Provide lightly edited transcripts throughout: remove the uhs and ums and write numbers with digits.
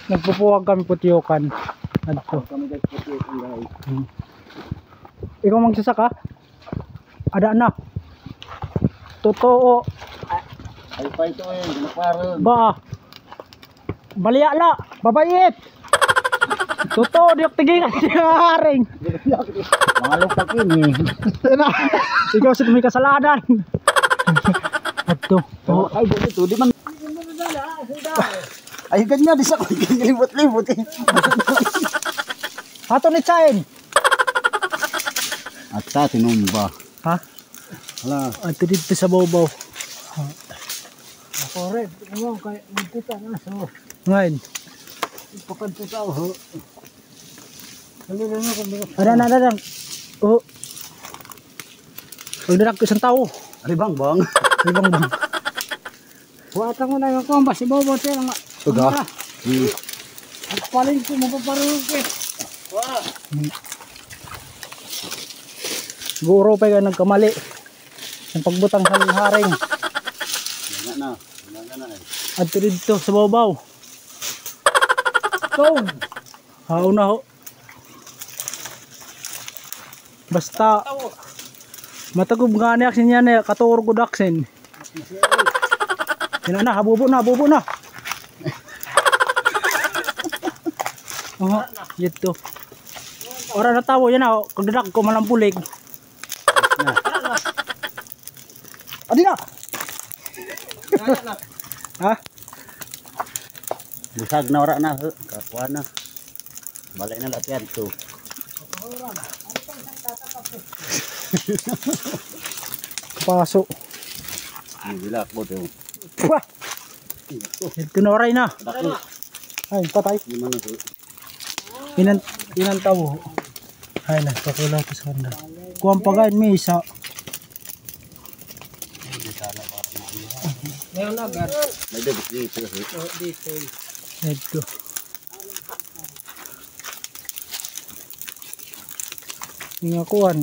Nagpupuwag kami putyokan. Adto. Kami guys putyokan guys. Ikaw magsasaka? Ada na. Totoo. Ay pa ito eh, ginakwaron. Ba. Baliyala, babayit. Totoo, di ako tigil kasi haring. Mga lupak yun eh. Ikaw sa may kasalanan. Adto. Oh, ay dito, di man. Ay ganyan, di sa ko limot-limot eh. Ato ni Chain. At sa tinumba. Ha? Hala. Ato dito sa bawbaw. Ako rin, ano kay magkita na so. Ngayon. Pakadto sa ho. Ano Ada. Oh. Pagdarak ko isang tao. Alibang bang. Ibang bang. Buhatan ko na yung komba si Bobo tayo nga. Tuga. At paling ko mapaparong ko. Wah. Guro pa ka nagkamali. Ang pagbutang sa haring. Na. Adto dito sa bawbaw. Tong. Hao na ho. Basta matagub nga niya sinya na katuro ko daksen. Yan na, habubo na. Oh, dito. Ora na tawo yan na, kagdadak ko malampulig. Adi na. Ha? Busag na ora na ho, kakuha na. Balay na latihan to. Paso. Bilak mo to. Wah. Ito na oray na. Dako. Ay, patay. Gimana to? Inan tawo. Ay na, pakulaw to sa kanda. Kuwang pagain may isa. Meron agad. May debit dito. Dito. Ito. Nga kuwan.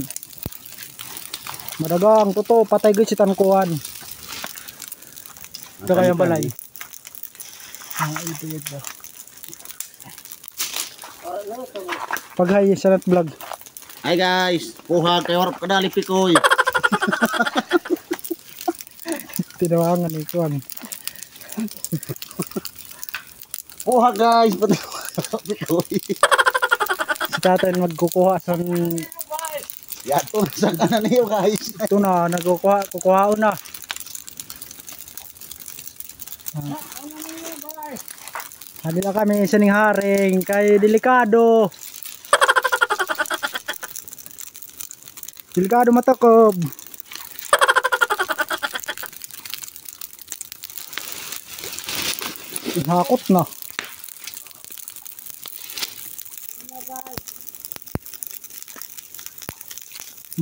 Madagang, totoo, patay gud si tankuan. Ito kaya balay. Ito. Paghay sa nat vlog. Hi guys, puhag kay warap kadali pikoy. Tinawangan ni kuwan. Puhag guys, pikoy. Si tatay magkukuha sa Yato sa kanan niyo guys. ito na, kukuhaon na. Hadi na kami sa ning haring kay delikado. Delikado matakob. Hakot na.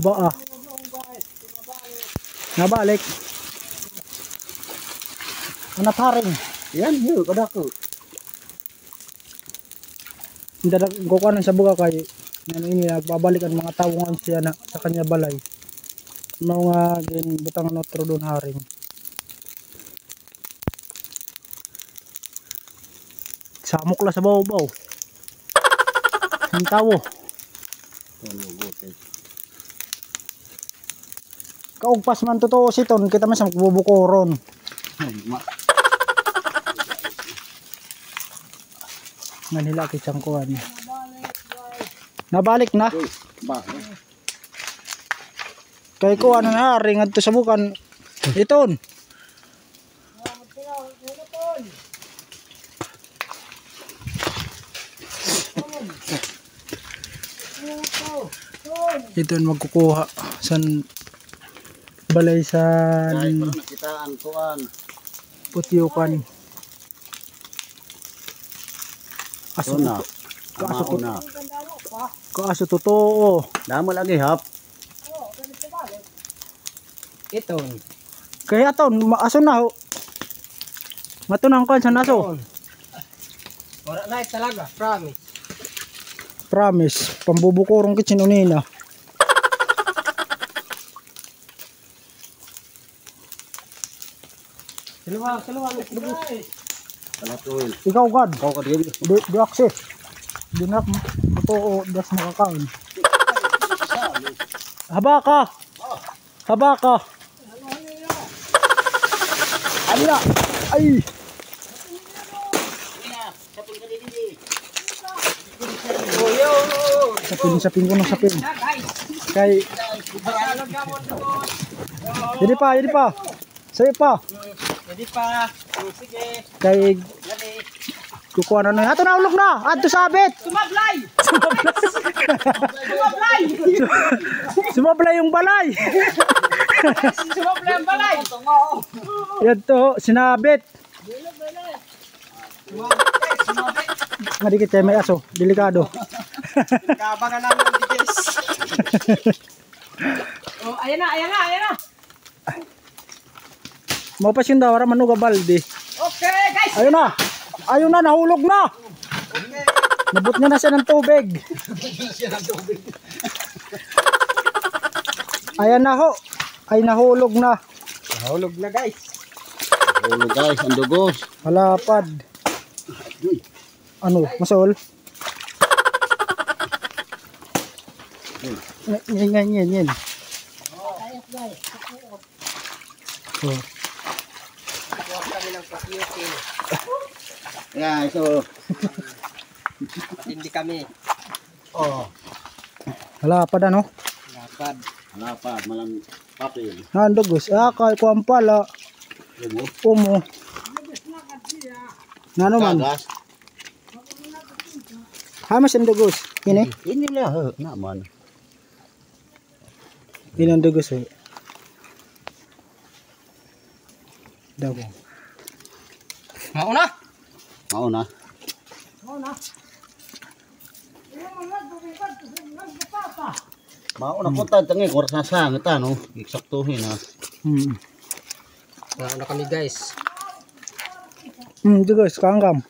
Ba. Nabalik. Anak haring. Yan, yun, kadako. Hindi na kukuha sa buga kay ano ini nagbabalik ang mga tawongan siya na sa kanya balay. Mga ginbutang notro doon haring. Samok la sa baw-baw. Ang tawo. Kaugpas man totoo siton kita man sa magbubukoron. Manila kitsang kuhan. Nabalik na. Kay kuhan na haring adto sa bukan. Iton. Iton magkukuha san balay sa Nakitaan kuan. Putyukan. Aso na. Kaaso totoo. Damo lagi hap. Ito. Kaya aton aso na ho. Matunang kan sa naso. Wala na talaga, promise. Promise, pambubukurong kitchen unina. Kalatuin. Ikaw gad. Kau ka dili. Di akses. Di na ito o das makakaon. Haba ka. Haba ka. Ay na. Ay. Sapin ko ng sapin. Kay. Jadi pa. Sayo pa. Jadi pa. Sige. Kay kukuha na na. Ato na ulog na. Ato sabit. Sumablay. Sumablay. Sumablay yung balay. Sumablay ang balay. Yan to, sinabit. Madikit tayo may aso. Delikado. Kabangan namin ng digis. Oh, ayan na. Mapas yun daw, manuga balde. Okay, guys. Ayun na, nahulog na. Nabot niya na siya ng tubig. Ayan na ho. Ay nahulog na. Nahulog na, guys. Ulo guys, ang dugos. Malapad. Ano, masol? Yan. Oh. Yeah, so Hindi kami. oh, Malapad ano? Lapad. lapad malang papel. Nandugos. Kay kuwan pala. Umo. Nano man? Kagas. Hamas ang dugos. Ini? Ini lah naman. Ini ang dugos eh. Daw. Mauna. Mauna. Mauna punta tangi oras na sangit ano, eksaktuhin ha. Mauna kami, guys. Dugos, kangkam.